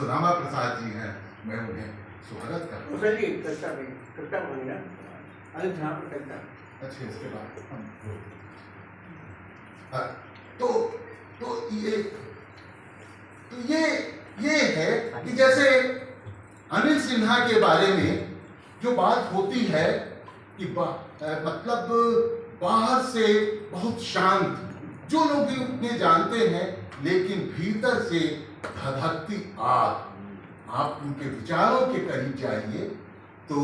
सुदामा प्रसाद जी हैं, मैं उन्हें स्वागत करता हूँ। अच्छा, इसके बाद हम ये है कि जैसे अनिल सिन्हा के बारे में जो बात होती है कि मतलब बाहर से बहुत शांत, जो लोग भी उन्हें जानते हैं, लेकिन भीतर से धधकती आग। आप उनके विचारों के करीब जाइए तो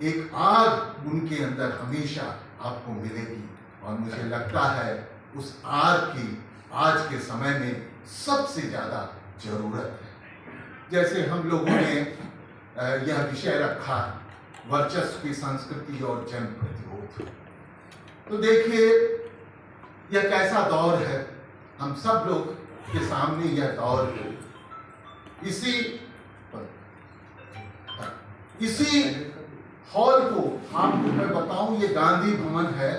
एक आग उनके अंदर हमेशा आपको मिलेगी, और मुझे लगता है उस आग की आज के समय में सबसे ज्यादा जरूरत है। जैसे हम लोगों ने यह विषय रखा, वर्चस्व की संस्कृति और जन प्रतिरोध। तो देखिए यह कैसा दौर है, हम सब लोग के सामने यह दौर है। इसी हॉल को आपको मैं बताऊं, ये गांधी भवन है।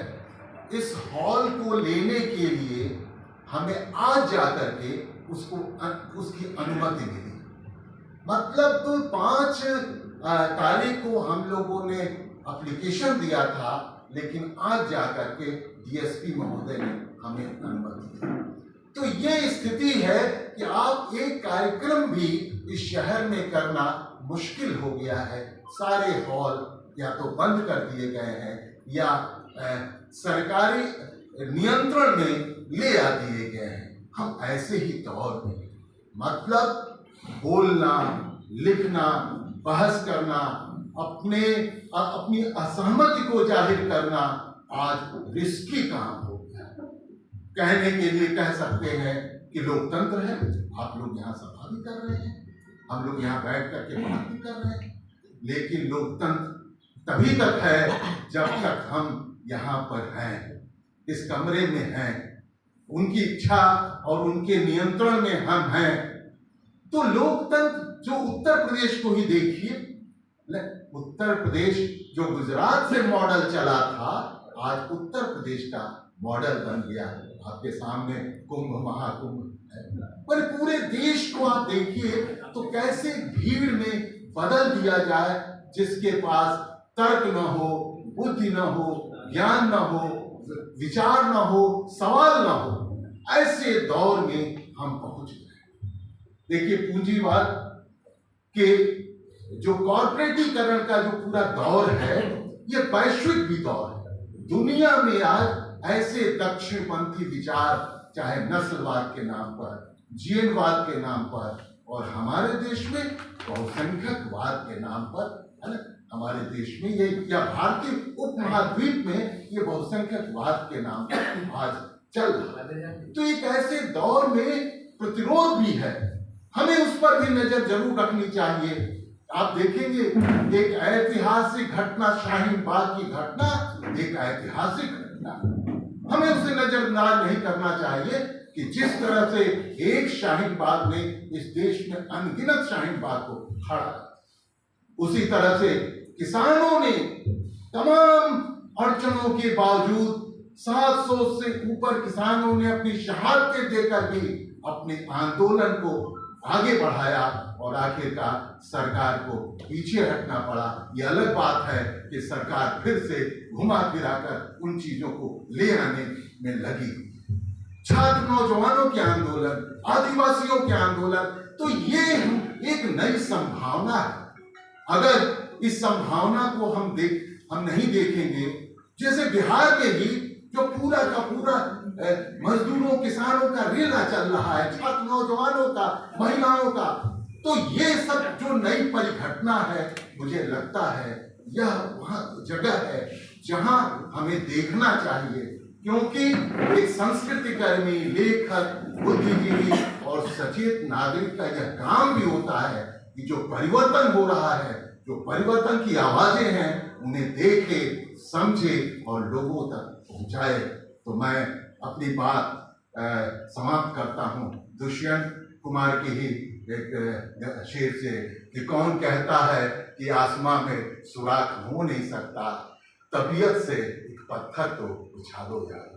इस हॉल को लेने के लिए हमें आज जाकर के उसकी अनुमति मिली। मतलब 5 तारीख को हम लोगों ने एप्लीकेशन दिया था, लेकिन आज जाकर के डीएसपी महोदय ने हमें अनुमति दी। तो ये स्थिति है कि आप एक कार्यक्रम भी इस शहर में करना मुश्किल हो गया है। सारे हॉल या तो बंद कर दिए गए हैं या सरकारी नियंत्रण में ले आ दिए गए हैं। हम ऐसे ही दौर में मतलब बोलना, लिखना, बहस करना, अपनी असहमति को जाहिर करना आज रिस्की काम हो गया। कहने के लिए कह सकते हैं कि लोकतंत्र है, आप लोग यहाँ सभा भी कर रहे हैं, हम लोग यहाँ बैठ करके बात भी कर रहे हैं, लेकिन लोकतंत्र तभी तक है जब तक हम यहाँ पर हैं, इस कमरे में हैं, उनकी इच्छा और उनके नियंत्रण में हम हैं। तो लोकतंत्र जो उत्तर प्रदेश को ही देखिए, उत्तर प्रदेश जो गुजरात से मॉडल चला था, आज उत्तर प्रदेश का मॉडल बन गया। आपके सामने कुंभ महाकुंभ है, पर पूरे देश को आप देखिए तो कैसे भीड़ में बदल दिया जाए, जिसके पास तर्क न हो, बुद्धि न हो, ज्ञान न हो, विचार न हो, सवाल न हो, ऐसे दौर में हम पहुंच गए। देखिए पूंजीवाद के जो कॉर्पोरेटीकरण का जो पूरा दौर है, ये वैश्विक भी दौर है। दुनिया में आज ऐसे दक्षिणपंथी विचार, चाहे नस्लवाद के नाम पर, जीनवाद के नाम पर, और हमारे देश में बहुसंख्यकवाद के नाम पर, है ना, हमारे देश में ये या भारतीय उपमहाद्वीप में ये बहुसंख्यकवाद के नाम पर आज चल रहा है। तो एक ऐसे दौर में प्रतिरोध भी है, हमें उस पर भी नजर जरूर रखनी चाहिए। आप देखेंगे एक ऐतिहासिक घटना, शाहीन बाग की घटना एक ऐतिहासिक घटना, हमें उसे नजरअंदाज नहीं करना चाहिए कि जिस तरह से एक शाहीन बाग ने इस देश में अनगिनत शाहीन बाग को खड़ा, उसी तरह से किसानों ने तमाम अड़चनों के बावजूद 700 से ऊपर किसानों ने अपनी शहादतें देकर भी अपने आंदोलन को आगे बढ़ाया, और आखिरकार सरकार को पीछे हटना पड़ा। यह अलग बात है कि सरकार फिर से घुमा फिराकर उन चीजों को ले आने में लगी। छात्र नौजवानों के आंदोलन, आदिवासियों के आंदोलन, तो ये एक नई संभावना है। अगर इस संभावना को हम नहीं देखेंगे, जैसे बिहार में ही जो पूरा का पूरा मजदूरों, किसानों का रेला चल रहा है, छात्र नौजवानों का, महिलाओं का, तो ये सब जो नई परिघटना है, मुझे लगता है यह वह जगह है जहां हमें देखना चाहिए, क्योंकि एक संस्कृति कर्मी, लेखक, बुद्धिजीवी और सचेत नागरिक का यह काम भी होता है कि जो परिवर्तन हो रहा है, जो परिवर्तन की आवाजें हैं, उन्हें देखे, समझे और लोगों तक पहुंचाए। तो मैं अपनी बात समाप्त करता हूं दुष्यंत कुमार की ही एक शेर से कि कौन कहता है कि आसमां में सुराख हो नहीं सकता, तबीयत से एक पत्थर तो उछालो यार।